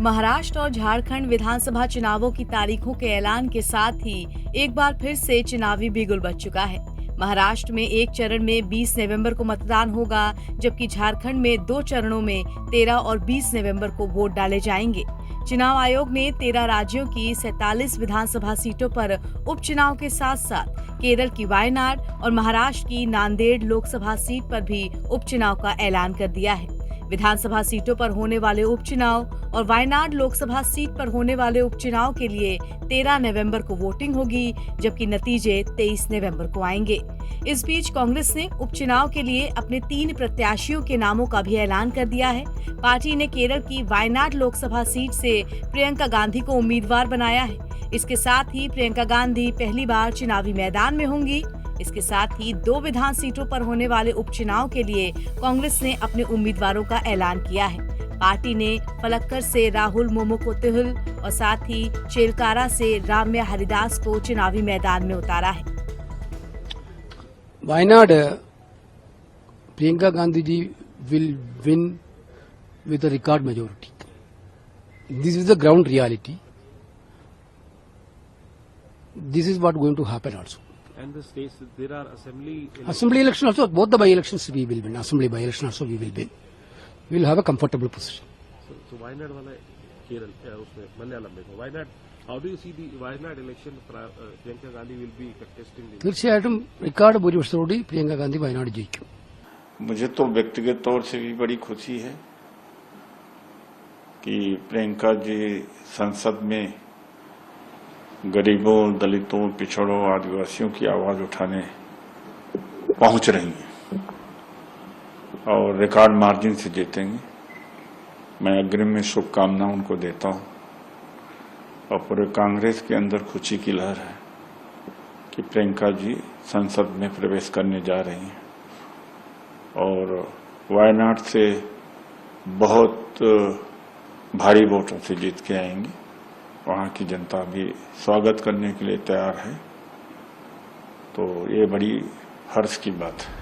महाराष्ट्र और झारखंड विधानसभा चुनावों की तारीखों के ऐलान के साथ ही एक बार फिर से चुनावी बिगुल बज चुका है। महाराष्ट्र में एक चरण में 20 नवंबर को मतदान होगा, जबकि झारखंड में 2 चरणों में 13 और 20 नवंबर को वोट डाले जाएंगे। चुनाव आयोग ने 13 राज्यों की 47 विधानसभा सीटों पर उपचुनाव के साथ साथ केरल की वायनाड और महाराष्ट्र की नांदेड़ लोकसभा सीट पर भी उपचुनाव का ऐलान कर दिया है। विधानसभा सीटों पर होने वाले उपचुनाव और वायनाड लोकसभा सीट पर होने वाले उपचुनाव के लिए 13 नवंबर को वोटिंग होगी, जबकि नतीजे 23 नवंबर को आएंगे। इस बीच कांग्रेस ने उपचुनाव के लिए अपने 3 प्रत्याशियों के नामों का भी ऐलान कर दिया है। पार्टी ने केरल की वायनाड लोकसभा सीट से प्रियंका गांधी को उम्मीदवार बनाया है। इसके साथ ही प्रियंका गांधी पहली बार चुनावी मैदान में होंगी। इसके साथ ही 2 विधान सीटों पर होने वाले उपचुनाव के लिए कांग्रेस ने अपने उम्मीदवारों का ऐलान किया है। पार्टी ने फलक्कर से राहुल मोमुकोतिहुल और साथ ही चेलकारा से राम्या हरिदास को चुनावी मैदान में उतारा है। Wayanad Priyanka Gandhi ji will win with a record majority. This is the ground reality. This is what going to happen also. And the states, there are Assembly election also, both the by-elections we will win. Assembly by-election also we will win. We will have a comfortable position. So Wayanad wala Kerala, usme Malayalam mein. Wayanad, how do you see the Wayanad election? Priyanka Gandhi will be contesting. തീർച്ചയായിട്ടും record ഭൂരിപക്ഷത്തോടെ പ്രിയങ്ക ഗാന്ധി വയനാട് ജയിക്കും. मुझे तो व्यक्तिगत तौर से भी बड़ी खुशी है कि प्रियंका जी संसद में गरीबों, दलितों, पिछड़ों, आदिवासियों की आवाज उठाने पहुंच रही हैं और रिकॉर्ड मार्जिन से जीतेंगे। मैं अग्रिम में शुभकामनाएं उनको देता हूं और पूरे कांग्रेस के अंदर खुशी की लहर है कि प्रियंका जी संसद में प्रवेश करने जा रही हैं और वायनाड से बहुत भारी वोटों से जीत के आएंगी। वहां की जनता भी स्वागत करने के लिए तैयार है, तो ये बड़ी हर्ष की बात है।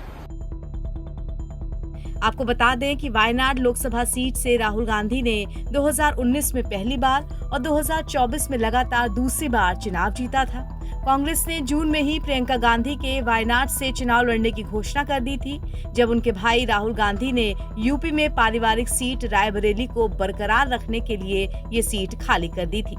आपको बता दें कि वायनाड लोकसभा सीट से राहुल गांधी ने 2019 में पहली बार और 2024 में लगातार दूसरी बार चुनाव जीता था। कांग्रेस ने जून में ही प्रियंका गांधी के वायनाड से चुनाव लड़ने की घोषणा कर दी थी, जब उनके भाई राहुल गांधी ने यूपी में पारिवारिक सीट रायबरेली को बरकरार रखने के लिए ये सीट खाली कर दी थी।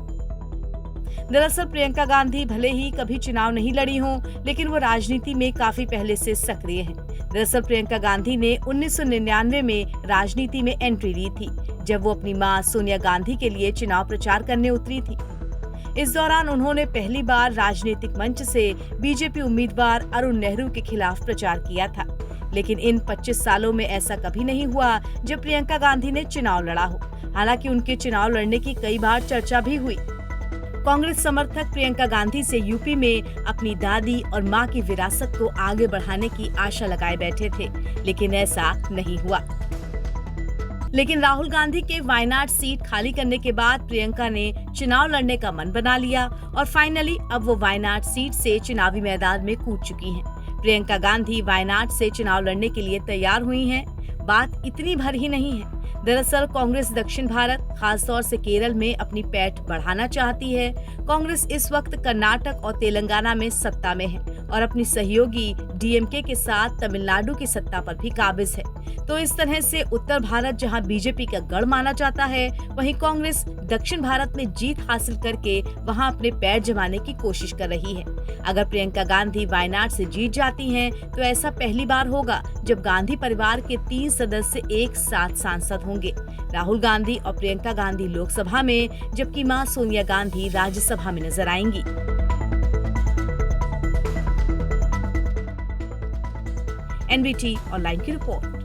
दरअसल प्रियंका गांधी भले ही कभी चुनाव नहीं लड़ी हों, लेकिन वो राजनीति में काफी पहले से सक्रिय हैं। दरअसल प्रियंका गांधी ने 1999 में राजनीति में एंट्री ली थी, जब वो अपनी मां सोनिया गांधी के लिए चुनाव प्रचार करने उतरी थी। इस दौरान उन्होंने पहली बार राजनीतिक मंच से बीजेपी उम्मीदवार अरुण नेहरू के खिलाफ प्रचार किया था। लेकिन इन 25 सालों में ऐसा कभी नहीं हुआ जब प्रियंका गांधी ने चुनाव लड़ा हो। हालांकि उनके चुनाव लड़ने की कई बार चर्चा भी हुई। कांग्रेस समर्थक प्रियंका गांधी से यूपी में अपनी दादी और मां की विरासत को आगे बढ़ाने की आशा लगाए बैठे थे, लेकिन ऐसा नहीं हुआ। लेकिन राहुल गांधी के वायनाड सीट खाली करने के बाद प्रियंका ने चुनाव लड़ने का मन बना लिया और फाइनली अब वो वायनाड सीट से चुनावी मैदान में कूद चुकी हैं। प्रियंका गांधी वायनाड से चुनाव लड़ने के लिए तैयार हुई हैं। बात इतनी भर ही नहीं है। दरअसल कांग्रेस दक्षिण भारत, खासतौर से केरल में अपनी पैठ बढ़ाना चाहती है। कांग्रेस इस वक्त कर्नाटक और तेलंगाना में सत्ता में है और अपनी सहयोगी डीएमके के साथ तमिलनाडु की सत्ता पर भी काबिज है। तो इस तरह से उत्तर भारत जहां बीजेपी का गढ़ माना जाता है, वहीं कांग्रेस दक्षिण भारत में जीत हासिल करके वहां अपने पैर जमाने की कोशिश कर रही है। अगर प्रियंका गांधी वायनाड से जीत जाती हैं, तो ऐसा पहली बार होगा जब गांधी परिवार के 3 सदस्य एक साथ सांसद होंगे। राहुल गांधी और प्रियंका गांधी लोकसभा में, जबकि मां सोनिया गांधी राज्यसभा में नजर आएंगी। एनबीटी ऑनलाइन की रिपोर्ट।